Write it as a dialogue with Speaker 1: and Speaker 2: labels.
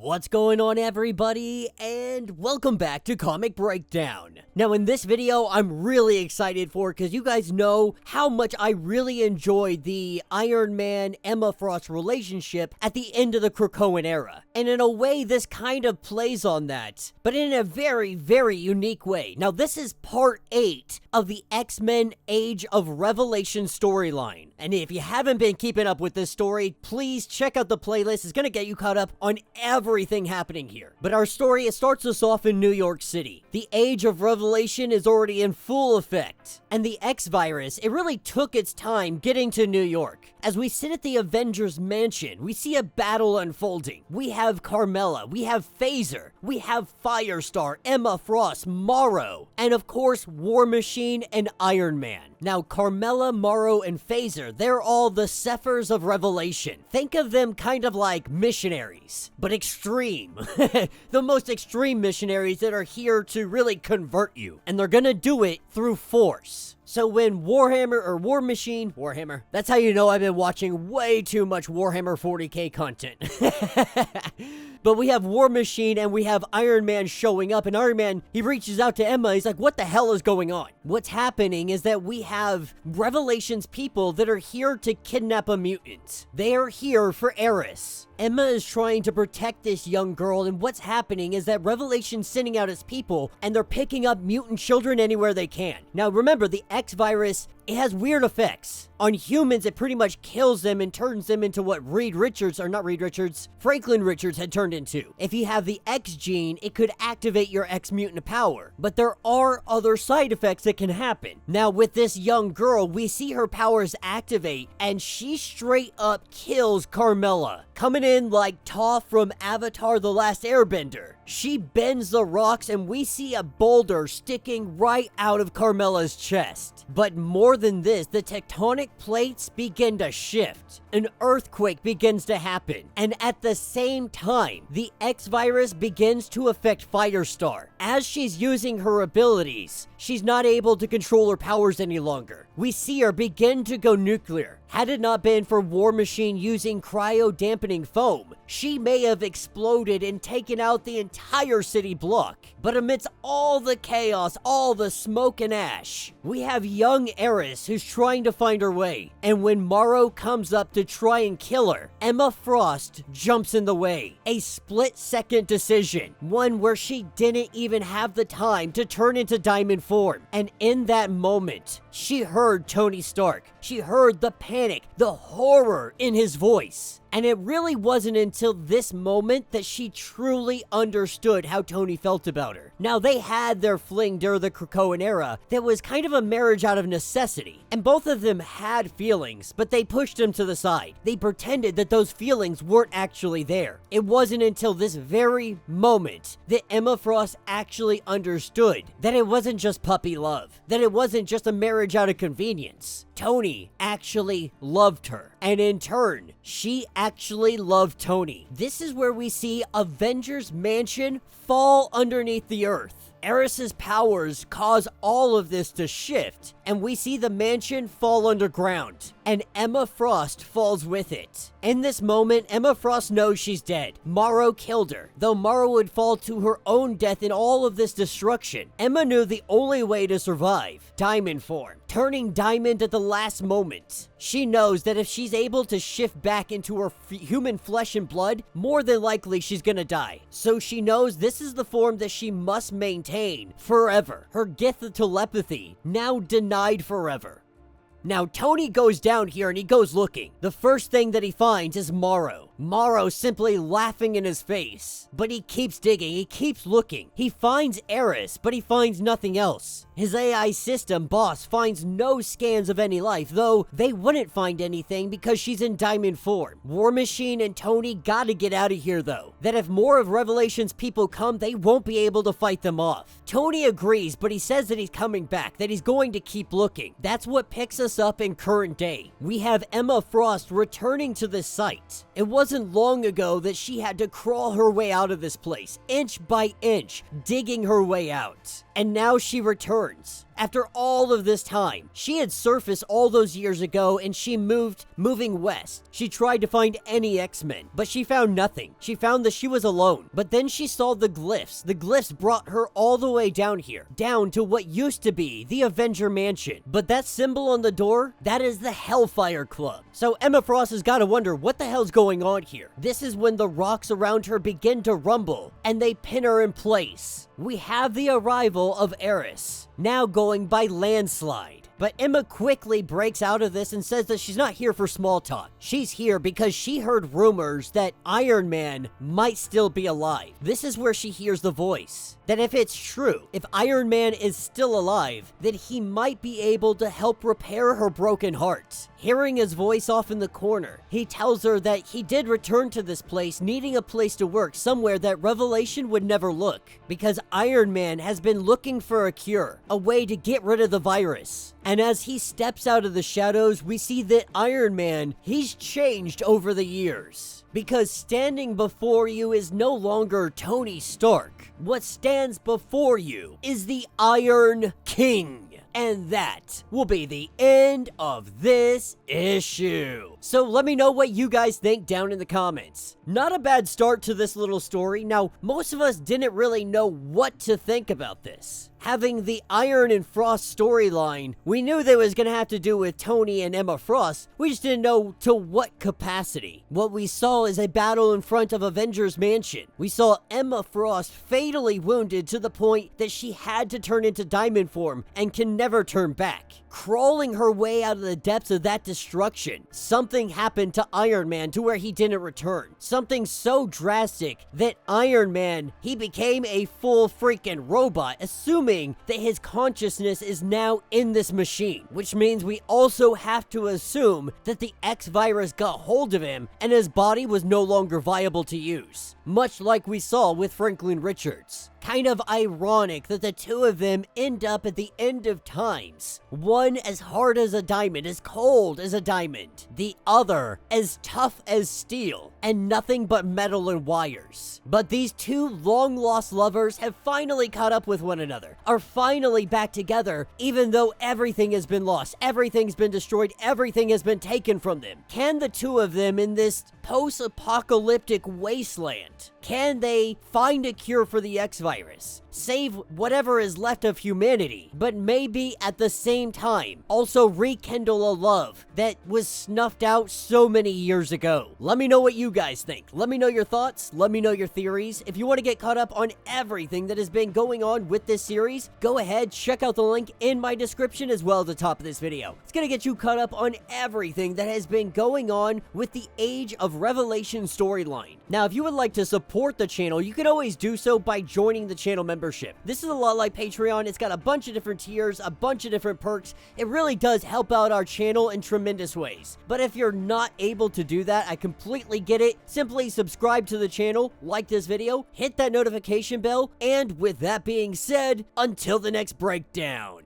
Speaker 1: What's going on, everybody, and welcome back to Comic Breakdown. Now in this video I'm really excited for because you guys know how much I really enjoyed the Iron Man Emma Frost relationship at the end of the Krakoan era. And in a way this kind of plays on that, but in a very, very unique way. Now this is part 8 of the X-Men Age of Revelation storyline. And if you haven't been keeping up with this story, please check out the playlist. It's going to get you caught up on everything happening here. But our story, it starts us off in New York City. The Age of Revelation is already in full effect. And the X-Virus, it really took its time getting to New York. As we sit at the Avengers mansion, we see a battle unfolding. We have Carmella, we have Phaser, we have Firestar, Emma Frost, Morrow, and of course War Machine and Iron Man. Now Carmella, Morrow, and Phaser, they're all the Zephyrs of Revelation. Think of them kind of like missionaries, but extreme. The most extreme missionaries that are here to really convert you. And they're gonna do it through force. So when War Machine, that's how you know I've been watching way too much Warhammer 40k content. But we have War Machine and we have Iron Man showing up, and Iron Man, he reaches out to Emma, he's like, what the hell is going on? What's happening is that we have Revelation's people that are here to kidnap a mutant. They are here for Eris. Emma is trying to protect this young girl, and what's happening is that Revelation's sending out its people, and they're picking up mutant children anywhere they can. Now remember, the X-Virus, it has weird effects. On humans, it pretty much kills them and turns them into what Franklin Richards had turned into. If you have the X gene, it could activate your X-mutant power. But there are other side effects that can happen. Now with this young girl, we see her powers activate, and she straight up kills Carmella. Coming in like Toph from Avatar: The Last Airbender. She bends the rocks and we see a boulder sticking right out of Carmella's chest. But more than this, the tectonic plates begin to shift. An earthquake begins to happen. And at the same time, the X-Virus begins to affect Firestar. As she's using her abilities, she's not able to control her powers any longer. We see her begin to go nuclear. Had it not been for War Machine using cryo-dampening foam, she may have exploded and taken out the entire city block. But amidst all the chaos, all the smoke and ash, we have young Eris who's trying to find her way. And when Morrow comes up to try and kill her, Emma Frost jumps in the way. A split-second decision, one where she didn't even have the time to turn into diamond form. And in that moment, she heard Tony Stark. She heard the panic, the horror in his voice. And it really wasn't until this moment that she truly understood how Tony felt about her. Now, they had their fling during the Krakoan era that was kind of a marriage out of necessity. And both of them had feelings, but they pushed them to the side. They pretended that those feelings weren't actually there. It wasn't until this very moment that Emma Frost actually understood that it wasn't just puppy love, that it wasn't just a marriage out of convenience. Tony actually loved her, and in turn, she actually loved Tony. This is where we see Avengers Mansion fall underneath the earth. Eris's powers cause all of this to shift, and we see the mansion fall underground, and Emma Frost falls with it. In this moment, Emma Frost knows she's dead. Morrow killed her. Though Morrow would fall to her own death in all of this destruction, Emma knew the only way to survive: diamond form, turning diamond at the last moment. She knows that if she's able to shift back into her human flesh and blood, more than likely she's gonna die. So she knows this is the form that she must maintain forever. Her gift of telepathy, now denied forever. Now, Tony goes down here and he goes looking. The first thing that he finds is Morrow. Morrow simply laughing in his face. But he keeps digging, he keeps looking. He finds Eris, but he finds nothing else. His AI system, Boss, finds no scans of any life, though they wouldn't find anything because she's in diamond form. War Machine and Tony gotta get out of here, though. That if more of Revelation's people come, they won't be able to fight them off. Tony agrees, but he says that he's coming back, that he's going to keep looking. That's what picks us up in current day. We have Emma Frost returning to the site. It wasn't long ago that she had to crawl her way out of this place, inch by inch, digging her way out. And now she returns. After all of this time, she had surfaced all those years ago and she moving west. She tried to find any X-Men, but she found nothing. She found that she was alone. But then she saw the glyphs. The glyphs brought her all the way down here, down to what used to be the Avenger Mansion. But that symbol on the door, that is the Hellfire Club. So Emma Frost has got to wonder what the hell's going on here. This is when the rocks around her begin to rumble and they pin her in place. We have the arrival of Eris, now going by landslide. But Emma quickly breaks out of this and says that she's not here for small talk. She's here because she heard rumors that Iron Man might still be alive. This is where she hears the voice. That if it's true, if Iron Man is still alive, then he might be able to help repair her broken heart. Hearing his voice off in the corner, he tells her that he did return to this place needing a place to work somewhere that Revelation would never look. Because Iron Man has been looking for a cure, a way to get rid of the virus. And as he steps out of the shadows, we see that Iron Man, he's changed over the years. Because standing before you is no longer Tony Stark. What stands before you is the Iron King. And that will be the end of this issue. So let me know what you guys think down in the comments. Not a bad start to this little story. Now, most of us didn't really know what to think about this. Having the Iron and Frost storyline, we knew that it was going to have to do with Tony and Emma Frost. We just didn't know to what capacity. What we saw is a battle in front of Avengers Mansion. We saw Emma Frost fatally wounded to the point that she had to turn into diamond form and can never turn back. Crawling her way out of the depths of that destruction, something happened to Iron Man to where he didn't return. Something so drastic that Iron Man, he became a full freaking robot, assuming that his consciousness is now in this machine, which means we also have to assume that the X virus got hold of him and his body was no longer viable to use, much like we saw with Franklin Richards. Kind of ironic that the two of them end up at the end of times. One as hard as a diamond, as cold as a diamond. The other as tough as steel, and nothing but metal and wires. But these two long-lost lovers have finally caught up with one another, are finally back together, even though everything has been lost, everything's been destroyed, everything has been taken from them. Can the two of them in this post-apocalyptic wasteland, can they find a cure for the X virus? Save whatever is left of humanity, but maybe at the same time also rekindle a love that was snuffed out so many years ago. Let me know what you guys think. Let me know your thoughts. Let me know your theories. If you want to get caught up on everything that has been going on with this series, go ahead, check out the link in my description as well at the top of this video. It's going to get you caught up on everything that has been going on with the Age of Revelation storyline. Now, if you would like to support the channel, you can always do so by joining the channel membership. This is a lot like Patreon. It's got a bunch of different tiers, a bunch of different perks. It really does help out our channel in tremendous ways. But if you're not able to do that, I completely get it. Simply subscribe to the channel, like this video, hit that notification bell, and with that being said, until the next breakdown.